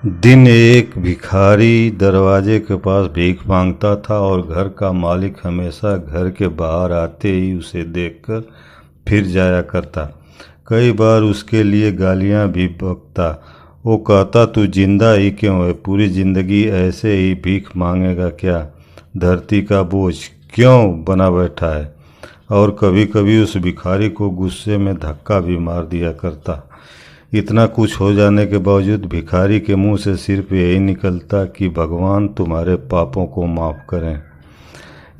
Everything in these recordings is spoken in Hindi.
दिन एक भिखारी दरवाजे के पास भीख मांगता था और घर का मालिक हमेशा घर के बाहर आते ही उसे देखकर फिर जाया करता। कई बार उसके लिए गालियां भी बकता। वो कहता, तू जिंदा ही क्यों है? पूरी जिंदगी ऐसे ही भीख मांगेगा क्या? धरती का बोझ क्यों बना बैठा है? और कभी कभी उस भिखारी को गुस्से में धक्का भी मार दिया करता। इतना कुछ हो जाने के बावजूद भिखारी के मुंह से सिर्फ यही निकलता कि भगवान तुम्हारे पापों को माफ़ करें।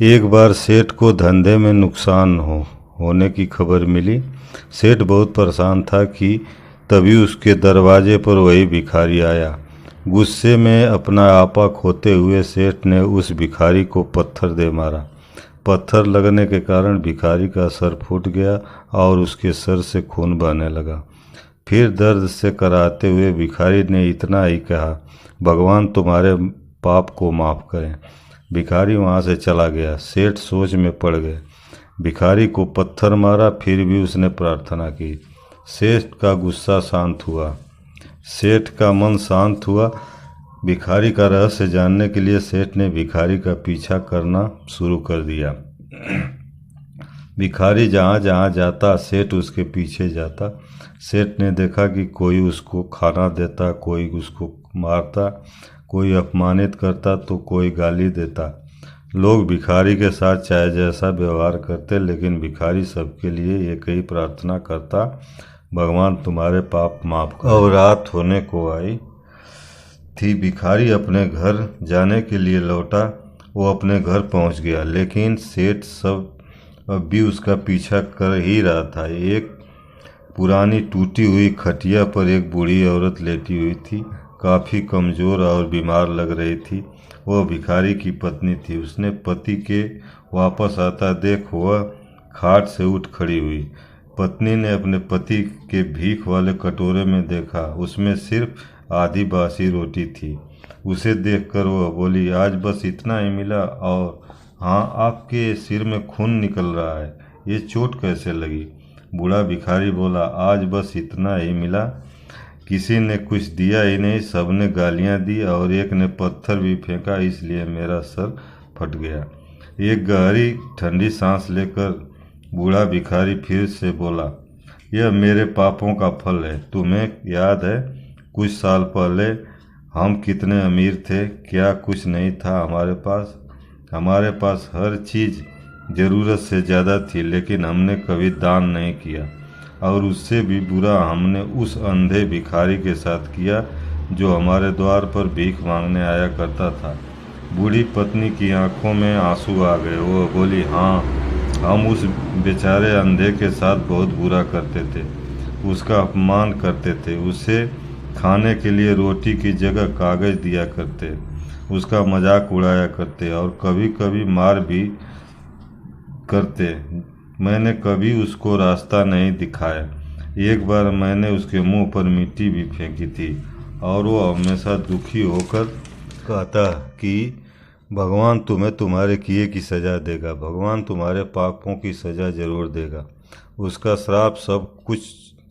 एक बार सेठ को धंधे में नुकसान होने की खबर मिली। सेठ बहुत परेशान था कि तभी उसके दरवाजे पर वही भिखारी आया। गुस्से में अपना आपा खोते हुए सेठ ने उस भिखारी को पत्थर दे मारा। पत्थर लगने के कारण भिखारी का सर फूट गया और उसके सर से खून बहने लगा। फिर दर्द से कराहते हुए भिखारी ने इतना ही कहा, भगवान तुम्हारे पाप को माफ़ करें। भिखारी वहाँ से चला गया। सेठ सोच में पड़ गए। भिखारी को पत्थर मारा, फिर भी उसने प्रार्थना की। सेठ का गुस्सा शांत हुआ। सेठ का मन शांत हुआ। भिखारी का रहस्य जानने के लिए सेठ ने भिखारी का पीछा करना शुरू कर दिया। भिखारी जहाँ जहाँ जाता सेठ उसके पीछे जाता। सेठ ने देखा कि कोई उसको खाना देता, कोई उसको मारता, कोई अपमानित करता तो कोई गाली देता। लोग भिखारी के साथ चाहे जैसा व्यवहार करते, लेकिन भिखारी सबके लिए एक ही प्रार्थना करता, भगवान तुम्हारे पाप माफ करो। अब रात होने को आई थी। भिखारी अपने घर जाने के लिए लौटा। वो अपने घर पहुंच गया, लेकिन सेठ सब अब भी उसका पीछा कर ही रहा था। एक पुरानी टूटी हुई खटिया पर एक बूढ़ी औरत लेटी हुई थी, काफ़ी कमज़ोर और बीमार लग रही थी। वह भिखारी की पत्नी थी। उसने पति के वापस आता देख वह खाट से उठ खड़ी हुई। पत्नी ने अपने पति के भीख वाले कटोरे में देखा, उसमें सिर्फ आधी बासी रोटी थी। उसे देखकर वह बोली, आज बस इतना ही मिला? और हाँ, आपके सिर में खून निकल रहा है, ये चोट कैसे लगी? बूढ़ा भिखारी बोला, आज बस इतना ही मिला। किसी ने कुछ दिया ही नहीं, सबने गालियां दी और एक ने पत्थर भी फेंका, इसलिए मेरा सर फट गया। एक गहरी ठंडी सांस लेकर बूढ़ा भिखारी फिर से बोला, यह मेरे पापों का फल है। तुम्हें याद है कुछ साल पहले हम कितने अमीर थे? क्या कुछ नहीं था हमारे पास? हमारे पास हर चीज़ ज़रूरत से ज़्यादा थी, लेकिन हमने कभी दान नहीं किया। और उससे भी बुरा हमने उस अंधे भिखारी के साथ किया जो हमारे द्वार पर भीख मांगने आया करता था। बूढ़ी पत्नी की आंखों में आंसू आ गए। वो बोली, हाँ, हम उस बेचारे अंधे के साथ बहुत बुरा करते थे, उसका अपमान करते थे, उसे खाने के लिए रोटी की जगह कागज़ दिया करते, उसका मजाक उड़ाया करते और कभी कभी मार भी करते। मैंने कभी उसको रास्ता नहीं दिखाया। एक बार मैंने उसके मुंह पर मिट्टी भी फेंकी थी और वो हमेशा दुखी होकर कहता कि भगवान तुम्हें तुम्हारे किए की सज़ा देगा, भगवान तुम्हारे पापों की सज़ा ज़रूर देगा। उसका श्राप सब कुछ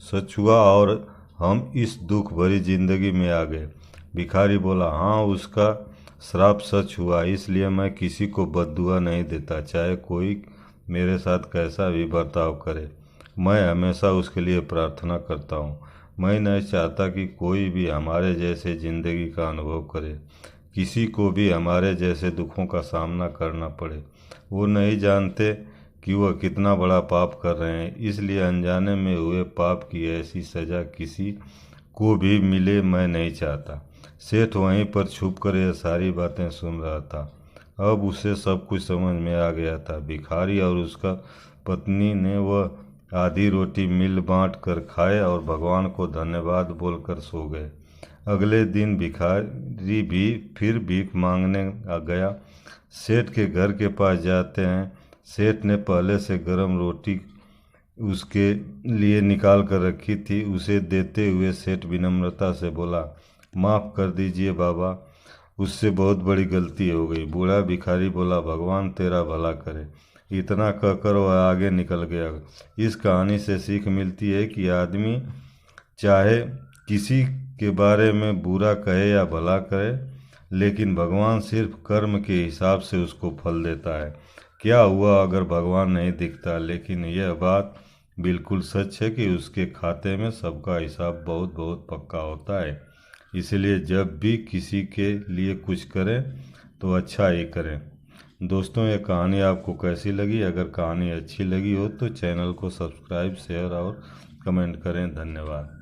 सच हुआ और हम इस दुख भरी जिंदगी में आ गए। भिखारी बोला, हाँ, उसका श्राप सच हुआ, इसलिए मैं किसी को बद्दुआ नहीं देता, चाहे कोई मेरे साथ कैसा भी बर्ताव करे। मैं हमेशा उसके लिए प्रार्थना करता हूँ। मैं नहीं चाहता कि कोई भी हमारे जैसे ज़िंदगी का अनुभव करे, किसी को भी हमारे जैसे दुखों का सामना करना पड़े। वो नहीं जानते कि वह कितना बड़ा पाप कर रहे हैं, इसलिए अनजाने में हुए पाप की ऐसी सज़ा किसी को भी मिले मैं नहीं चाहता। सेठ वहीं पर छुप कर यह सारी बातें सुन रहा था। अब उसे सब कुछ समझ में आ गया था। भिखारी और उसका पत्नी ने वह आधी रोटी मिल बांट कर खाए और भगवान को धन्यवाद बोलकर सो गए। अगले दिन भिखारी भी फिर भीख मांगने आ गया। सेठ के घर के पास जाते हैं। सेठ ने पहले से गर्म रोटी उसके लिए निकाल कर रखी थी। उसे देते हुए सेठ विनम्रता से बोला, माफ़ कर दीजिए बाबा, उससे बहुत बड़ी गलती हो गई। बूढ़ा भिखारी बोला, भगवान तेरा भला करे। इतना कहकर वह आगे निकल गया। इस कहानी से सीख मिलती है कि आदमी चाहे किसी के बारे में बुरा कहे या भला करे, लेकिन भगवान सिर्फ कर्म के हिसाब से उसको फल देता है। क्या हुआ अगर भगवान नहीं दिखता, लेकिन यह बात बिल्कुल सच है कि उसके खाते में सबका हिसाब बहुत बहुत पक्का होता है। इसलिए जब भी किसी के लिए कुछ करें तो अच्छा ही करें। दोस्तों, ये कहानी आपको कैसी लगी? अगर कहानी अच्छी लगी हो तो चैनल को सब्सक्राइब, शेयर और कमेंट करें। धन्यवाद।